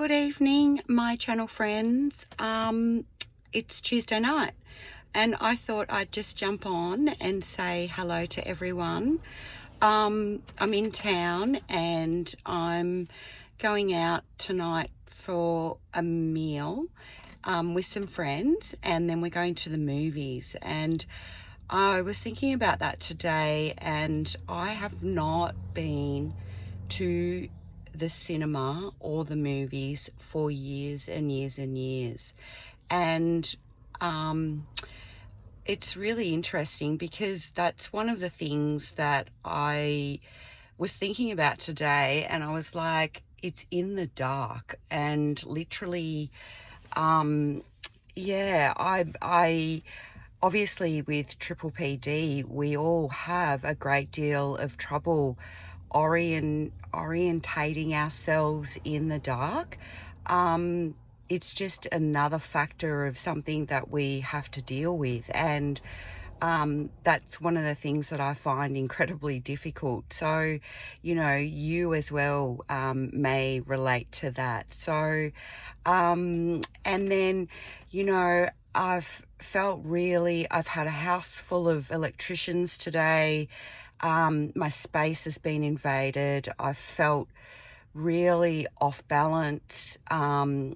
Good evening, my channel friends. It's Tuesday night, and I thought I'd just jump on and say hello to everyone. I'm in town and I'm going out tonight for a meal with some friends, and then we're going to the movies. And I was thinking about that today, and I have not been to the cinema or the movies for years and years and years. And it's really interesting because that's one of the things that I was thinking about today, and I was like, it's in the dark. And literally, I obviously with Triple PD, we all have a great deal of trouble orientating ourselves in the dark. It's just another factor of something that we have to deal with, and that's one of the things that I find incredibly difficult. So, you as well may relate to that. So, and then, I've had a house full of electricians today. My space has been invaded. I felt really off balance. They're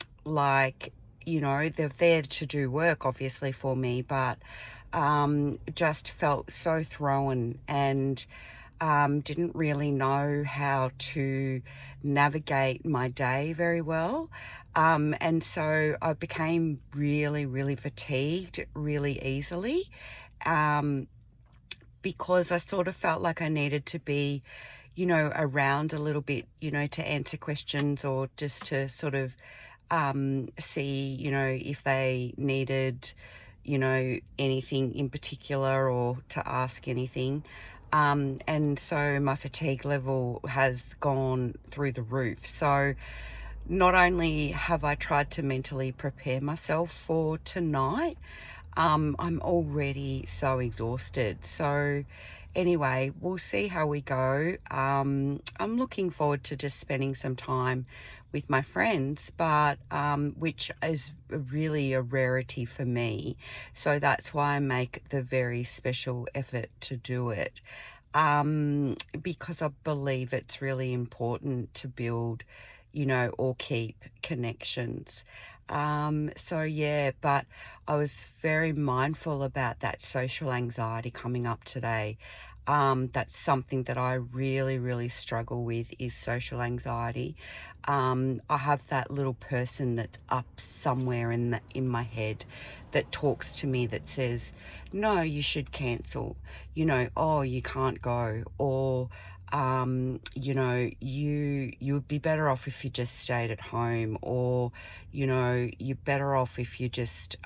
there to do work, obviously, for me, but just felt so thrown and didn't really know how to navigate my day very well. And so I became really, really fatigued really easily. Because I sort of felt like I needed to be, around a little bit, to answer questions or just to sort of see, if they needed, anything in particular or to ask anything. And so my fatigue level has gone through the roof. So not only have I tried to mentally prepare myself for tonight, I'm already so exhausted. So anyway, we'll see how we go. I'm looking forward to just spending some time with my friends, but which is really a rarity for me. So that's why I make the very special effort to do it. Because I believe it's really important to build, or keep connections. But I was very mindful about that social anxiety coming up today. That's something that I really, really struggle with, is social anxiety. I have that little person that's up somewhere in my head that talks to me, that says, no, you should cancel, oh, you can't go, or you would be better off if you just stayed at home, or, you're better off if you just,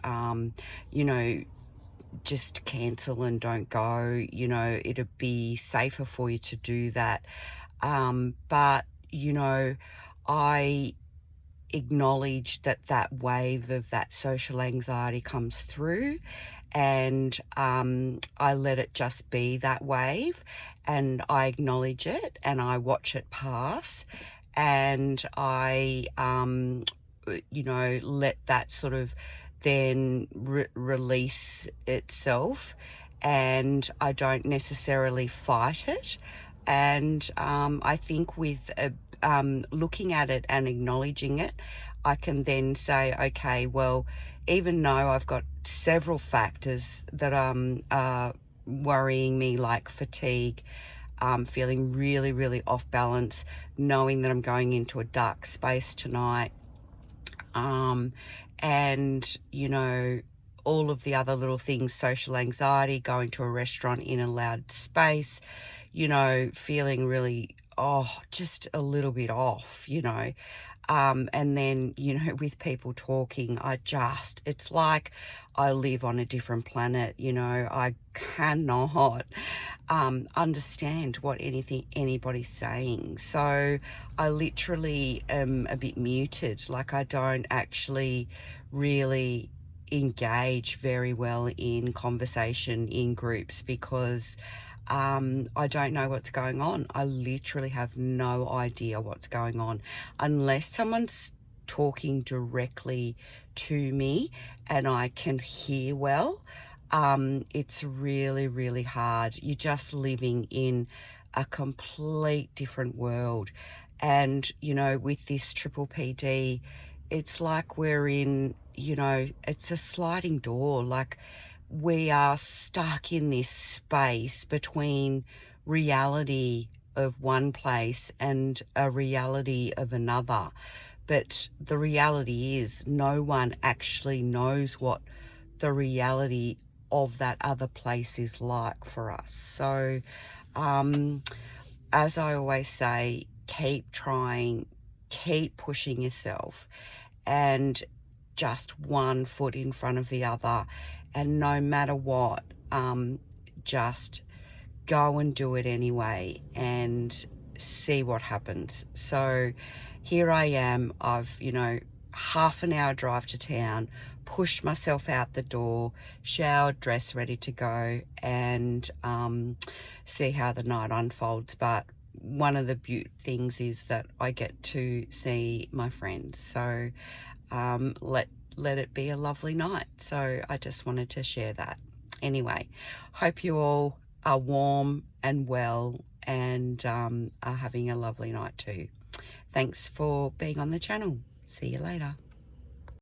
just cancel and don't go, it'd be safer for you to do that. But, I acknowledge that wave of that social anxiety comes through, and I let it just be that wave, and I acknowledge it and I watch it pass, and I let that sort of then release itself, and I don't necessarily fight it. And I think with looking at it and acknowledging it, I can then say, okay, well, even though I've got several factors that are worrying me, like fatigue, feeling really, really off balance, knowing that I'm going into a dark space tonight, and, all of the other little things, social anxiety, going to a restaurant in a loud space, feeling really, just a little bit off, and then, with people talking, it's like I live on a different planet, I cannot understand what anybody's saying. So I literally am a bit muted, like I don't actually really engage very well in conversation in groups, because I don't know what's going on. I literally have no idea what's going on unless someone's talking directly to me and I can hear well, it's really, really hard. You're just living in a complete different world. And, you know, with this triple PD, it's like we're in, you know, it's a sliding door. Like we are stuck in this space between reality of one place and a reality of another. But the reality is no one actually knows what the reality of that other place is like for us. So as I always say, keep trying, keep pushing yourself, and just one foot in front of the other. And no matter what, just go and do it anyway and see what happens. So here I am. I've, you know, half an hour drive to town, pushed myself out the door, showered, dressed, ready to go, and see how the night unfolds. But one of the things is that I get to see my friends. So let it be a lovely night. So I just wanted to share that. Anyway, hope you all are warm and well and are having a lovely night too. Thanks for being on the channel. See you later.